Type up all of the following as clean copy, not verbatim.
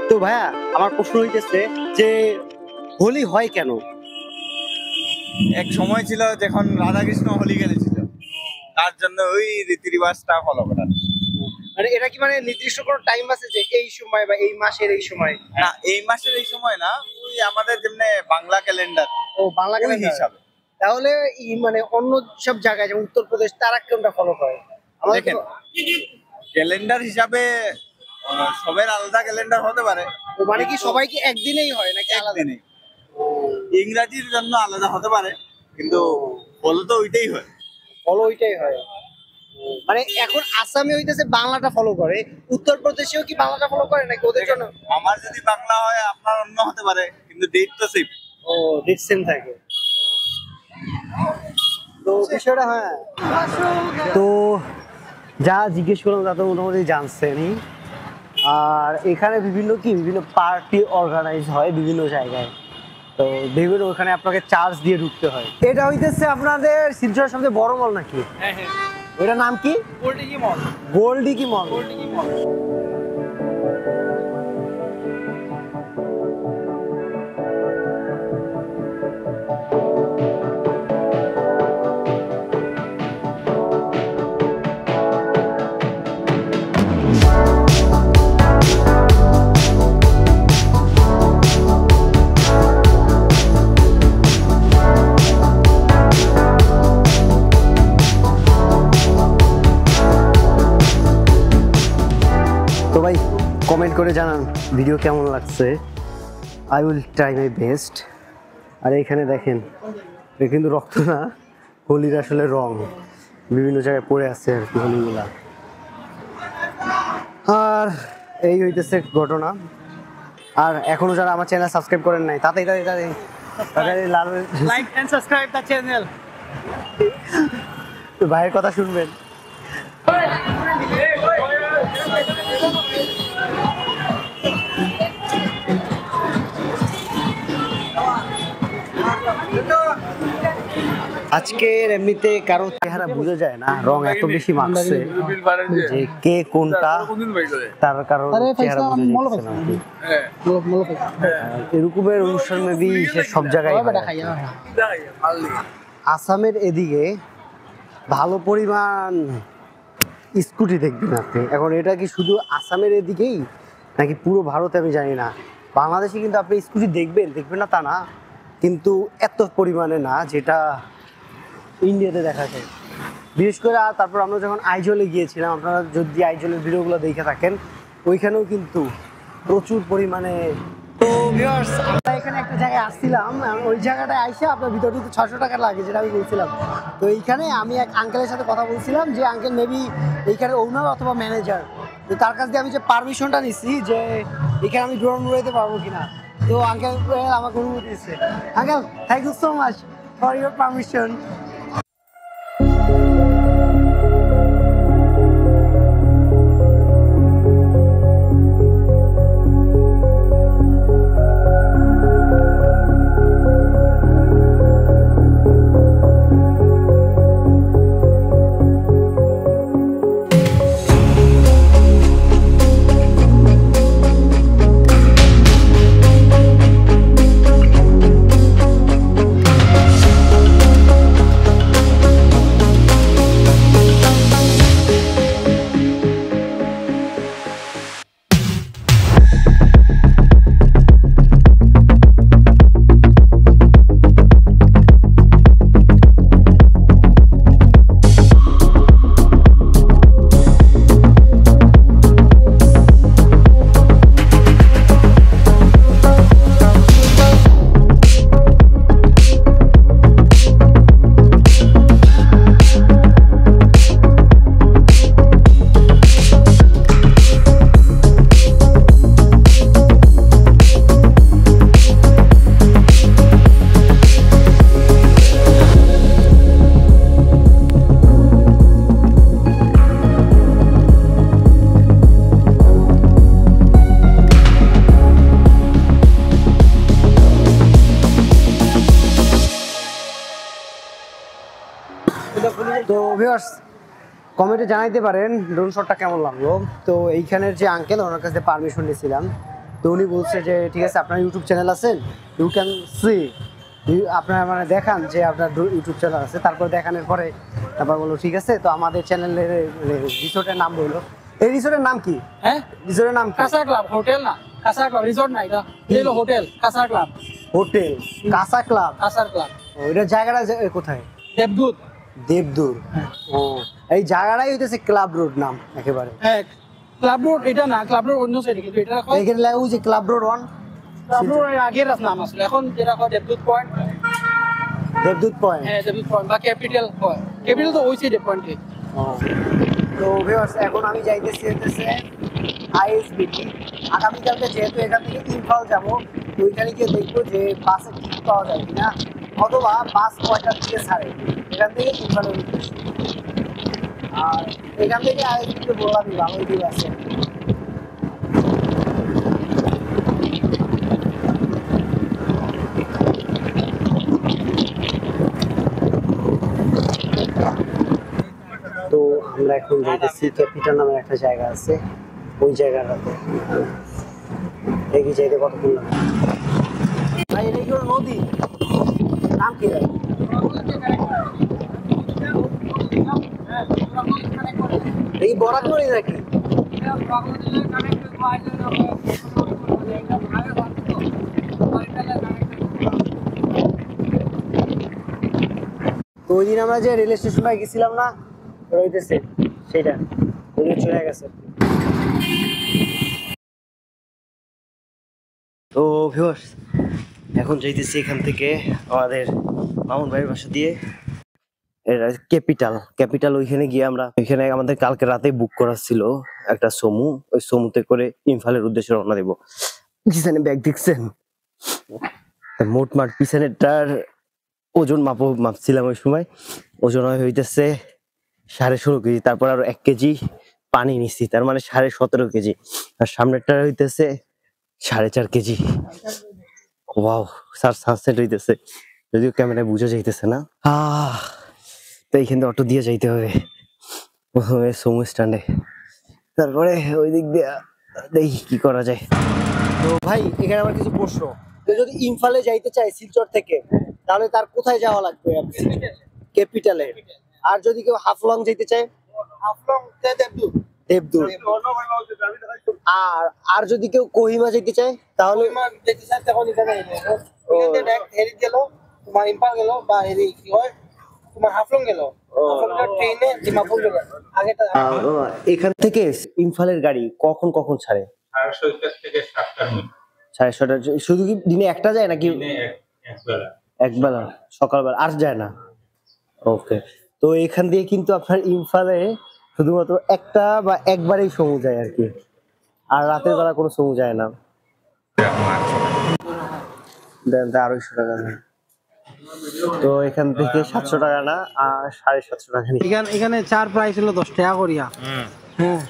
তো ভাইয়া আমার প্রশ্ন হইতেছে যে হোলি হয় কেন? এক সময় ছিল যখন রাধাকৃষ্ণ হোলি খেলেছিল, তার জন্য ওই রীতি রিবাজটা ফলো করা। মানে এটা কি মানে নির্দিষ্ট কোনো টাইম আছে যে এই সময় বা এই মাসের এই সময়? না, এই মাসের এই সময় না, ওই আমাদের যেমনি বাংলা ক্যালেন্ডার, ও বাংলা ক্যালেন্ডার হিসাবে। তাহলে মানে অন্য সব জায়গায় যেমন উত্তরপ্রদেশ তারা কোনটা ফলো করে? দেখেন, ক্যালেন্ডার হিসাবে সবের আলাদা ক্যালেন্ডার হতে পারে। মানে কি সবাই কি একদিনেই হয় নাকি আলাদা? একদিনে। ইংরাজির জন্য আলাদা হতে পারে, কিন্তু ফলো তো ওইটাই হয়। ফলো ওইটাই হয়। মানে এখন আসামে হইতেছে বাংলাটা ফলো করে, উত্তরপ্রদেশেও কি বাংলাটা ফলো করে নাকি ওদের জন্য? আমার যদি বাংলা হয় আপনার অন্য হতে পারে, কিন্তু ডেট তো সেম। ও ডেট সেম থাকে। তো বিষয়টা হ্যাঁ, তো যা জিজ্ঞেস করলাম তা তো মোটামুটি জানছেনই। আর এখানে বিভিন্ন পার্টি অর্গানাইজ হয় বিভিন্ন জায়গায়, তো বিভিন্ন ওখানে আপনাকে চার্জ দিয়ে ঢুকতে হয়। এটা হইতেছে আপনাদের শিলচরের সবচেয়ে বড় মল নাকি? হ্যাঁ হ্যাঁ, ওইটার নাম কি? গোল্ডিকি মল। গোল্ডিকি মল। গোল্ডিকি মল। তো ভাই কমেন্ট করে জানান ভিডিও কেমন লাগছে। I will try my best. আর এখানে দেখেন, এটা কিন্তু রক্ত না, হোলির আসলে রং বিভিন্ন জায়গায় পড়ে আছে আর কি হোলিগুলা। আর এই হইতেছে ঘটনা। আর এখনো যারা আমার চ্যানেল সাবস্ক্রাইব করেন নাই তাড়াতাড়ি লাল like and subscribe the channel. ভাইয়ের কথা শুনবেন। আজকের এমনিতে কারো চেহারা বোঝা যায় না, রং এত বেশি মাখছে যে কে কোনটা তার কারণ চেহারা বোঝা যাচ্ছে না। এরকমের অনুষ্ঠান মেবি সব জায়গায় হয়। আসামের এদিকে ভালো পরিমাণ স্কুটি দেখবেন আপনি। এখন এটা কি শুধু আসামের এদিকেই নাকি পুরো ভারতে আমি জানি না। বাংলাদেশে কিন্তু আপনি স্কুটি দেখবেন না তা না, কিন্তু এত পরিমাণে না যেটা ইন্ডিয়াতে দেখা যায়। বিশেষ করে তারপর আমরা যখন আইজলে গিয়েছিলাম, আপনারা যদি আইজলের ভিডিওগুলো দেখে থাকেন, ওইখানেও কিন্তু প্রচুর পরিমাণে। তো ভিউয়ার্স, আমরা এখানে একটা জায়গায় আসছিলাম, ওই জায়গাটায় আইসা আপনার ভিতরে তো 600 টাকা লাগে যেটা আমি বলছিলাম। তো এইখানে আমি এক আঙ্কেলের সাথে কথা বলছিলাম যে আঙ্কেল মেবি এইখানে ওনার অথবা ম্যানেজার। তো তার কাছ দিয়ে আমি যে পারমিশনটা নিচ্ছি যে এখানে আমি ড্রোন উড়াইতে পারবো কিনা, তো আঙ্কেল আমাকে অনুমতি দিচ্ছে। Uncle thank you so much for your permission. তো ভিউয়ার্স কমেন্টে জানাইতে পারেন ড্রোন শটটা কেমন লাগলো। তো এইখানের যে আঙ্কেল ওনার কাছে পারমিশন নিয়েছিলাম, তো উনি বলছে যে ঠিক আছে আপনার ইউটিউব চ্যানেল আছেন, ইউ ক্যান সি, আপনার মানে দেখান যে আপনার ইউটিউব চ্যানেল আছে। তারপর দেখানোর পরে তারপর বললো ঠিক আছে। তো আমাদের চ্যানেলের রিসোর্টের নাম বললো। এই রিসোর্টের নাম কি? হ্যাঁ, রিসোর্টের নাম কি? কাসা ক্লাব হোটেল না, কাসা ক্লাব রিসোর্ট না, এটা হলো hotel Casa Club. Hotel Casa Club. Casa Club ওইটা জায়গাটা কোথায়? দেবদূত। দেবদূর। ও এই জায়গাটাই হইতেছে ক্লাব রোড নাম একেবারে। হ্যাঁ, ক্লাব রোড এটা না, ক্লাব রোড অন্য সাইডে, কিন্তু এটা কয় এখানে লেখা ওই যে ক্লাব রোড 1। ক্লাব রোডের আগের নাম আসলে, এখন যেটা কয় দেবদূত পয়েন্ট। দেবদূত পয়েন্ট। হ্যাঁ, দেবদূত পয়েন্ট বা ক্যাপিটাল হয়। ক্যাপিটাল তো ওই সাইডে পয়েন্টে। তো ভিউয়ার্স এখন আমি যাইতেছি হচ্ছে আইএসবিটি। আগামীকালকে যেহেতু এখান থেকে ইম্ফল যাবো, তো ওইখানে গিয়ে দেখবো যে বাসে টিকিট পাওয়া যায় কিনা, অথবা বাস কয়টার দিকে ছাড়ে এখান থেকে ইম্ফলের উদ্দেশ্যে। আর এখান থেকে আইএসবিটি বললামই ভালোই দূর আছে। তো আমরা এখন যাইতেছি ক্যাপিটাল নামের একটা জায়গা আছে, ওই জায়গাটাতে। দেখি যাইতে কতক্ষণ লাগে। ভাই এটা কি কোনো নদী? নাম কি ভাই? এই বরাক নদী নাকি? তো ওই দিন আমরা যে রেল স্টেশনে গেছিলাম না, রইতেছে সেটা ওই চলে গেছে। তো ভিউয়ার্স এখন যাইতেছি এখান থেকে আমাদের মামুন ভাইয়ের বাসা দিয়ে এটা ক্যাপিটাল ওইখানে গিয়ে আমরা ওইখানে আমাদের কালকে রাতে বুক করা ছিল একটা সমু, ওই সমুতে করে ইম্ফলের উদ্দেশ্যে রওনা দেবো। পিছনে ব্যাগ দেখছেন, মোটমাট পিছনেরটার ওজন মাপছিলাম ওই সময়, ওজন হইতেছে 16.5 কেজি। তারপর আরো 1 কেজি পানি নিচ্ছি, তার মানে 17.5 কেজি। আর সামনেরটা হইতেছে 4.5 কেজি। ওয়াও, সানসেট হইতেছে, যদিও ক্যামেরায় বোঝা যাইতেছে না। তো এইখান থেকে অটো দিয়ে যাইতে হবে প্রথমে সমু স্ট্যান্ডে, তারপরে ওই দিক দিয়ে দেখি কি করা যায়। তো ভাই এখানে আমার কিছু প্রশ্ন, তো যদি ইম্ফলে যাইতে চাই শিলচর থেকে, তাহলে তার কোথায় যাওয়া লাগবে? ক্যাপিটালে। আর যদি কেউ হাফলং যেতে চায়? হাফলং দেবদূত। দেবদূর। আর আর যদি কেউ কোহিমা যেতে চায় তাহলে? যেতে চাই তখন এখানে হেরি গেল, তোমার ইম্ফল গেল, বা হেরি কি হয় তোমার হাফলং গেল, হাফলং ট্রেনে ডিমাপুর গেল। আগেটা এখান থেকে ইম্ফলের গাড়ি কখন কখন ছাড়ে? 6:30 থেকে 7টার মধ্যে। 7:30। শুধু কি দিনে একটা যায় নাকি? একবেলা। একবেলা, সকালবেলা আর যায় না? ওকে। তো এখান দিয়ে কিন্তু আপনার ইম্ফলে শুধুমাত্র একটা বা একবারেই সমু যায় আর কি, আর রাতের বেলা কোনো সমু যায় না। দেন 250 টাকা নেয়। তো এখান থেকে 700 টাকা না, আর 750 টাকা নিই। এখানে চার প্রাইস হলো 10 টাকা করিয়া। হ্যাঁ,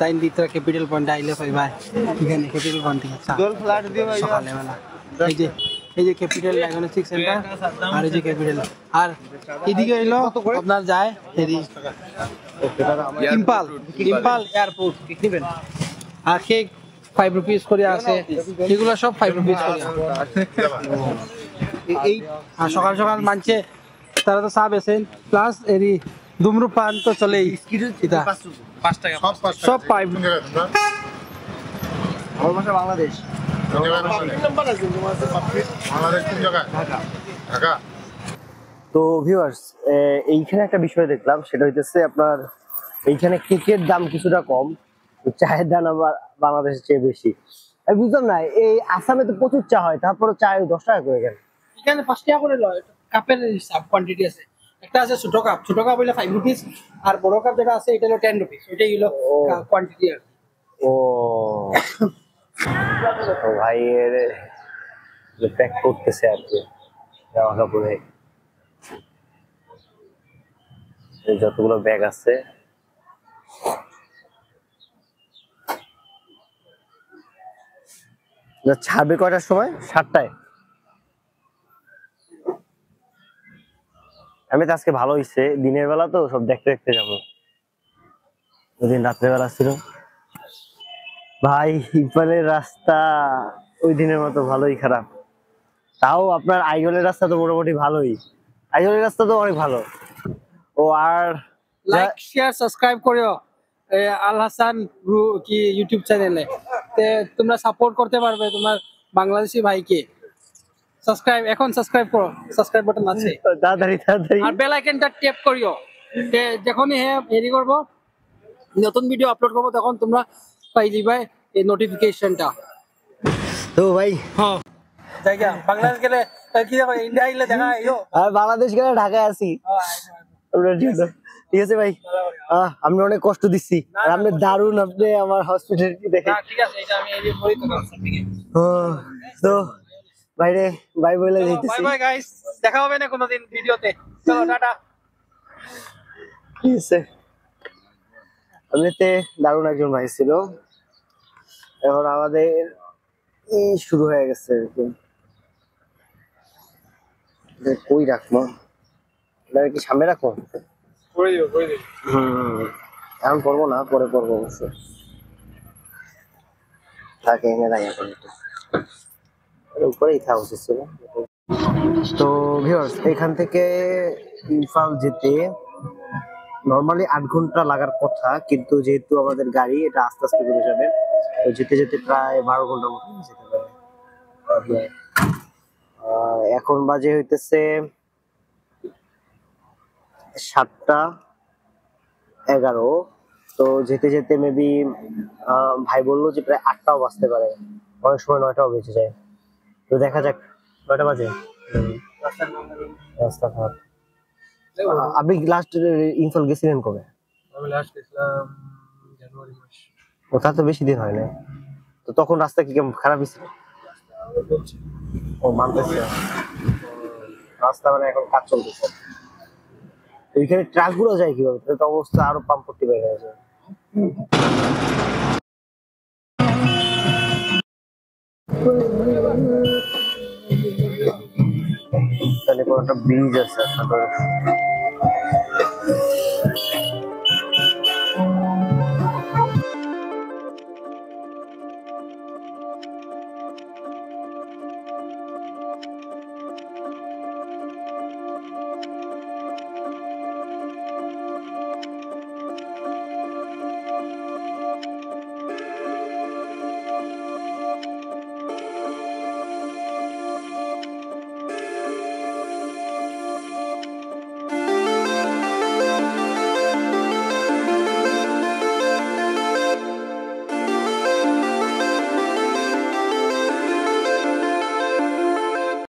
তাই দিতে ক্যাপিটাল পয়েন্ট আইলে ভাই ভাই, এখানে ক্যাপিটাল পয়েন্ট থেকে সকালে বেলা এই যে ক্যাপিটাল ডায়াগনস্টিক সেন্টার, আর এই যে ক্যাপিটাল, আর এদিকে হইলো আপনার যায় হেরি ইম্পাল এয়ারপোর্ট নিবেন। আর কেক 5 রুপিস করে আছে, এগুলো সব 5 রুপিস করে। এই আর সকাল সকাল মানছে তারা তো চা বেছেন, প্লাস এরি ধূম্রপান তো চলেই। এটা 5 টাকা। সব 5 আমার বাসা বাংলাদেশ। তো ভিউয়ার্স এইখানে একটা বিষয় দেখলাম, সেটা হইতেছে আপনার এইখানে কেকের দাম কিছুটা কম, চায়ের দাম আবার বাংলাদেশের চেয়ে বেশি। আমি বুঝলাম না, এই আসামে তো প্রচুর চা হয়, তারপরে চা 10 টাকা করে কেন? এখানে 5 টাকা করে লয়, কাপের হিসাব কোয়ান্টিটি আছে। একটা আছে ছোট কাপ হইলে 5 রুপিস, আর বড় কাপ যেটা আছে এটা হলো 10 রুপিস। এটাই হলো কোয়ান্টিটি। ও তো ভাই এর প্যাক করতেছে আর কি জামা কাপড়ে, যতগুলো ব্যাগ আছে। ছাড়বে কয়টার সময়? 7টায়। আমি তো আজকে ভালো হইছে, দিনের বেলা তো সব দেখতে দেখতে যাবো, ওই দিন রাত্রে বেলা ছিল ভাই। ইম্ফলের রাস্তা ওই দিনের মতো ভালোই খারাপ। তাও আপনার আইজলের রাস্তা তো মোটামুটি ভালোই, আইজলের রাস্তা তো অনেক ভালো। ও আর লাইক শেয়ার সাবস্ক্রাইব করিও আল হাসান কি ইউটিউব চ্যানেলে, তোমরা সাপোর্ট করতে পারবে তোমার বাংলাদেশি ভাইকে। সাবস্ক্রাইব এখন সাবস্ক্রাইব করো, সাবস্ক্রাইব বাটন আছে, তাড়াতাড়ি তাড়াতাড়ি। আর বেল আইকনটা ট্যাপ করিও, যখনই হেরি করব নতুন ভিডিও আপলোড করব তখন তোমরা পাই যাবে এই নোটিফিকেশনটা। তো ভাই হ্যাঁ জায়গা বাংলাদেশ গেলে কি দেখো, ইন্ডিয়া আইলে দেখা আইও। আর বাংলাদেশ গেলে ঢাকায় আছি আমরা, ঠিক আছে ভাই। আমি অনেক কষ্ট দিচ্ছি আর আপনি দারুণ, আপনি আমার হসপিটালিটি দেখে। ঠিক আছে, এটা আমি এই যে বলি তো তো বাইরে বাই বলে বাই যাইতেছি। বাই গাইস, দেখা হবে না কোনোদিন ভিডিওতে, চলো টাটা। ঠিক আছে, এমনিতে দারুণ একজন ভাই ছিল। এখন আমাদের শুরু হয়ে গেছে আর কি। কই রাখবো, কি সামনে রাখবো? করে দিও করে দিও। এখন করবো না, পরে করবো অবশ্যই। তাকে এনে রাখা উপরেই থাকা উচিত ছিল। তো ভিউয়ার্স, এখান থেকে ইম্ফল যেতে নর্মালি 8 ঘন্টা লাগার কথা, কিন্তু যেহেতু আমাদের গাড়ি এটা আস্তে আস্তে করে যাবে, তো যেতে যেতে প্রায় 12 ঘন্টার মতো যেতে পারে। এখন বাজে হইতেছে 7টা 11। তো যেতে যেতে মেবি ভাই বললো যে প্রায় 8টাও বাজতে পারে, অনেক সময় 9টাও বেজে যায়। তো দেখা যাক, 9টা বাজে। রাস্তা খারাপ। আপনি লাস্ট ইম্ফল গেছিলেন কবে? আমি লাস্ট গেছিলাম জানুয়ারি মাস। ওটা তো বেশি দিন হয় না, তো তখন রাস্তা কি কেমন খারাপ ছিল? ও মানতেছে, রাস্তা মানে এখন কাজ চলতেছে। ওইখানে ট্রাক গুলো যায় কিভাবে? তো অবস্থা আরো পাম্পটি বেড়ে গেছে। এখানে কোনো একটা ব্রিজ আছে আপনাদের।